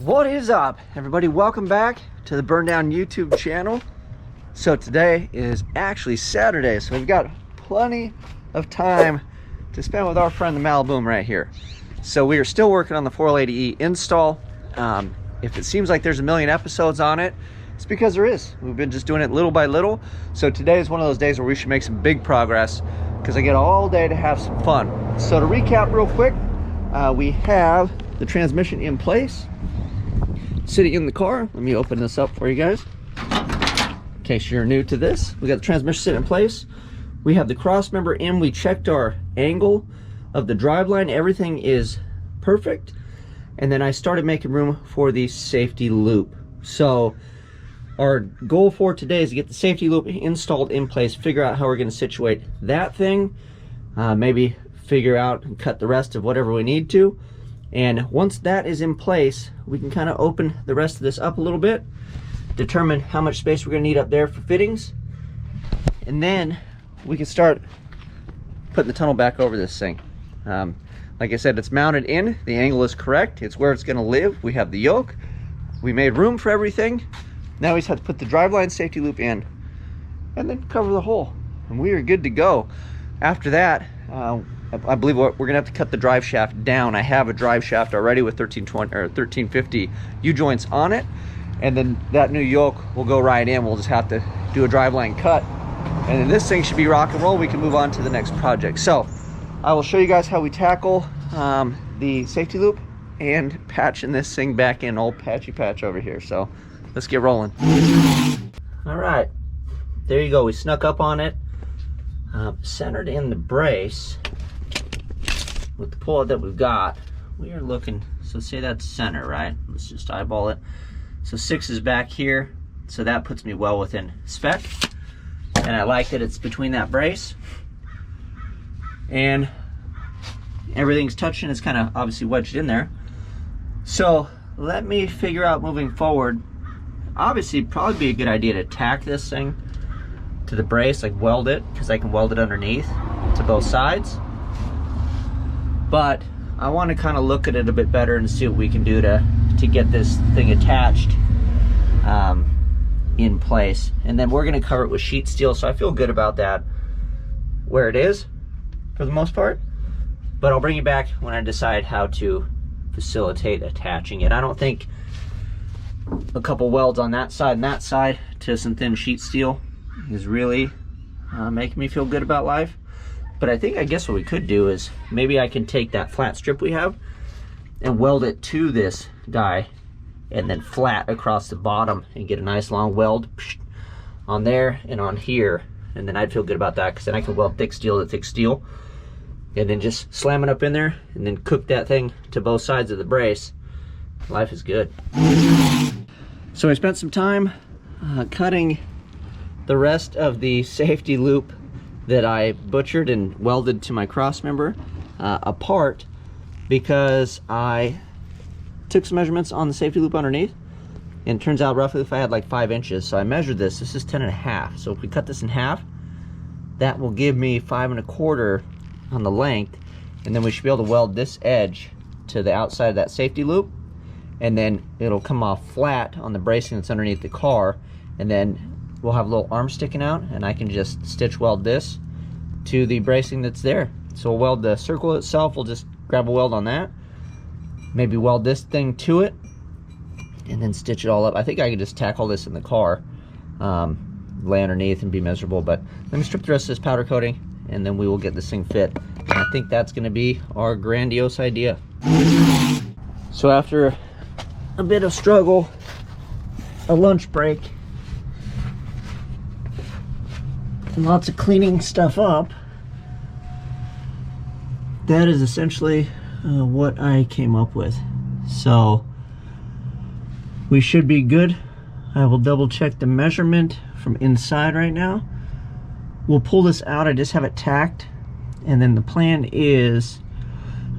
What is up, everybody? Welcome back to the Burndown YouTube channel. So today is actually Saturday, so we've got plenty of time to spend with our friend the Maliboom right here. So we are still working on the 480E install. If it seems like there's a million episodes on it, it's because there is. We've been just doing it little by little. So today is one of those days where we should make some big progress because I get all day to have some fun. So to recap real quick, we have the transmission in place, sitting in the car. Let me open this up for you guys in case you're new to this. We got the transmission sitting in place. We have the cross member in. We checked our angle of the driveline. Everything is perfect. And then I started making room for the safety loop. So our goal for today is to get the safety loop installed in place, figure out how we're going to situate that thing, maybe figure out and cut the rest of whatever we need to. And once that is in place, we can kind of open the rest of this up a little bit, determine how much space we're going to need up there for fittings, and then we can start putting the tunnel back over this thing. Like I said, it's mounted in, the angle is correct, it's where it's going to live. We have the yoke, we made room for everything. Now we just have to put the driveline safety loop in and then cover the hole, and we are good to go. After that, I believe we're gonna have to cut the drive shaft down. I have a drive shaft already with 1320 or 1350 U-joints on it, and then that new yoke will go right in. We'll just have to do a driveline cut, and then this thing should be rock and roll. We can move on to the next project. So I will show you guys how we tackle the safety loop and patching this thing back in. Old patchy patch over here. So let's get rolling. All right, there you go. We snuck up on it, centered in the brace. With the pullout that we've got, we are looking, so say that's center, right? Let's just eyeball it. So 6 is back here, so that puts me well within spec. And I like that it's between that brace. And everything's touching, it's kind of obviously wedged in there. So let me figure out moving forward. Obviously, it'd probably be a good idea to tack this thing to the brace, like weld it, because I can weld it underneath to both sides. But I want to kind of look at it a bit better and see what we can do to get this thing attached in place. And then we're going to cover it with sheet steel, so I feel good about that where it is for the most part. But I'll bring you back when I decide how to facilitate attaching it. I don't think a couple welds on that side and that side to some thin sheet steel is really making me feel good about life. But I guess what we could do is maybe I can take that flat strip we have and weld it to this guy and then flat across the bottom and get a nice long weld on there and on here. And then I'd feel good about that because then I can weld thick steel to thick steel and then just slam it up in there and then cook that thing to both sides of the brace. Life is good. So I spent some time cutting the rest of the safety loop that I butchered and welded to my cross member apart, because I took some measurements on the safety loop underneath, and it turns out roughly if I had like 5 inches. So I measured this is 10.5. So if we cut this in half, that will give me 5.25 on the length, and then we should be able to weld this edge to the outside of that safety loop, and then it'll come off flat on the bracing that's underneath the car, and then we'll have a little arm sticking out, and I can just stitch weld this to the bracing that's there. So we'll weld the circle itself. We'll just grab a weld on that, maybe weld this thing to it, and then stitch it all up. I think I could just tack all this in the car, lay underneath and be miserable. But let me strip the rest of this powder coating, and then we will get this thing fit. And I think that's going to be our grandiose idea. So after a bit of struggle, a lunch break, and lots of cleaning stuff up, that is essentially what I came up with. So we should be good. I will double check the measurement from inside right now. We'll pull this out. I just have it tacked, and then the plan is,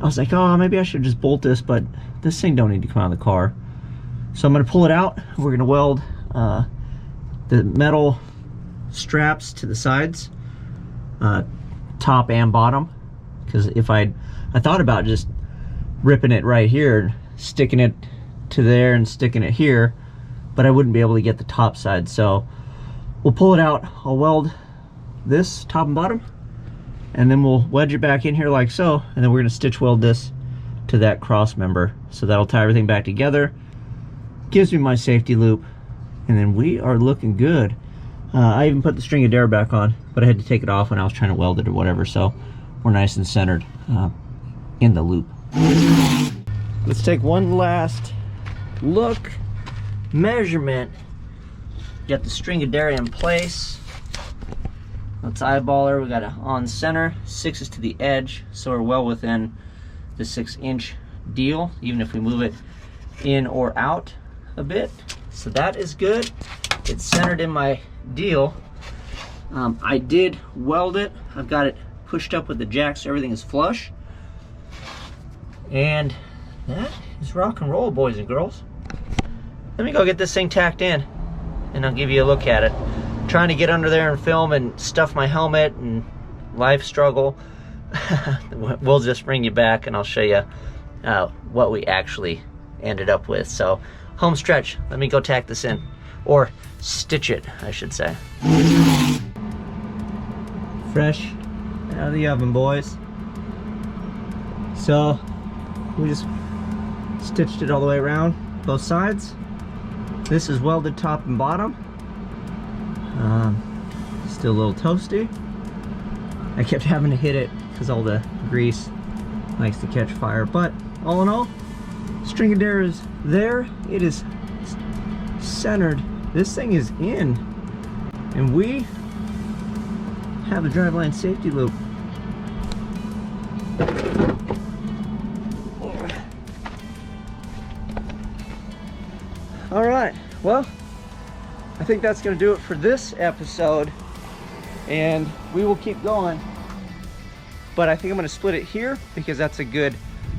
I was like, oh, maybe I should just bolt this, but this thing don't need to come out of the car. So I'm going to pull it out. We're going to weld the metal straps to the sides, top and bottom, because if I thought about just ripping it right here, sticking it to there and sticking it here, but I wouldn't be able to get the top side. So we'll pull it out. I'll weld this top and bottom, and then we'll wedge it back in here like so, and then we're going to stitch weld this to that cross member. So that'll tie everything back together, gives me my safety loop, and then we are looking good. I even put the string of dare back on, but I had to take it off when I was trying to weld it or whatever, so we're nice and centered in the loop. Let's take one last look. Measurement. Get the string of dare in place. Let's eyeball her. We got it on center, 6 is to the edge, so we're well within the 6-inch deal, even if we move it in or out a bit. So that is good. It's centered in my deal. I did weld it. I've got it pushed up with the jack so everything is flush. And that is rock and roll, boys and girls. Let me go get this thing tacked in and I'll give you a look at it. Trying to get under there and film and stuff my helmet and life struggle. We'll just bring you back and I'll show you what we actually ended up with. So home stretch, let me go tack this in, or stitch it, I should say. Fresh out of the oven, boys. So we just stitched it all the way around both sides. This is welded top and bottom. Still a little toasty. I kept having to hit it because all the grease likes to catch fire, but all in all, string of dare is there. It is centered. This thing is in, and we have a driveline safety loop. All right, well, I think that's going to do it for this episode, and we will keep going, but I think I'm going to split it here because that's a good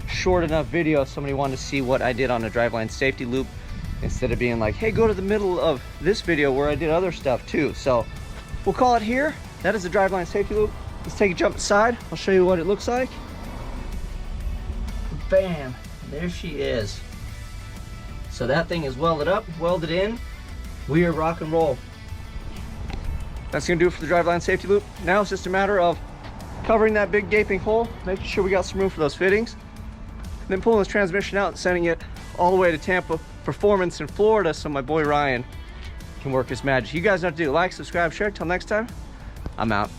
short enough video if somebody wanted to see what I did on a driveline safety loop, instead of being like, hey, go to the middle of this video where I did other stuff too. So we'll call it here. That is the driveline safety loop. Let's take a jump aside. I'll show you what it looks like. Bam, there she is. So that thing is welded up, welded in. We are rock and roll. That's gonna do it for the driveline safety loop. Now it's just a matter of covering that big gaping hole, making sure we got some room for those fittings, then pulling this transmission out and sending it all the way to Tampa Performance in Florida so my boy Ryan can work his magic. You guys know what to do. Like, subscribe, share. Till next time, I'm out.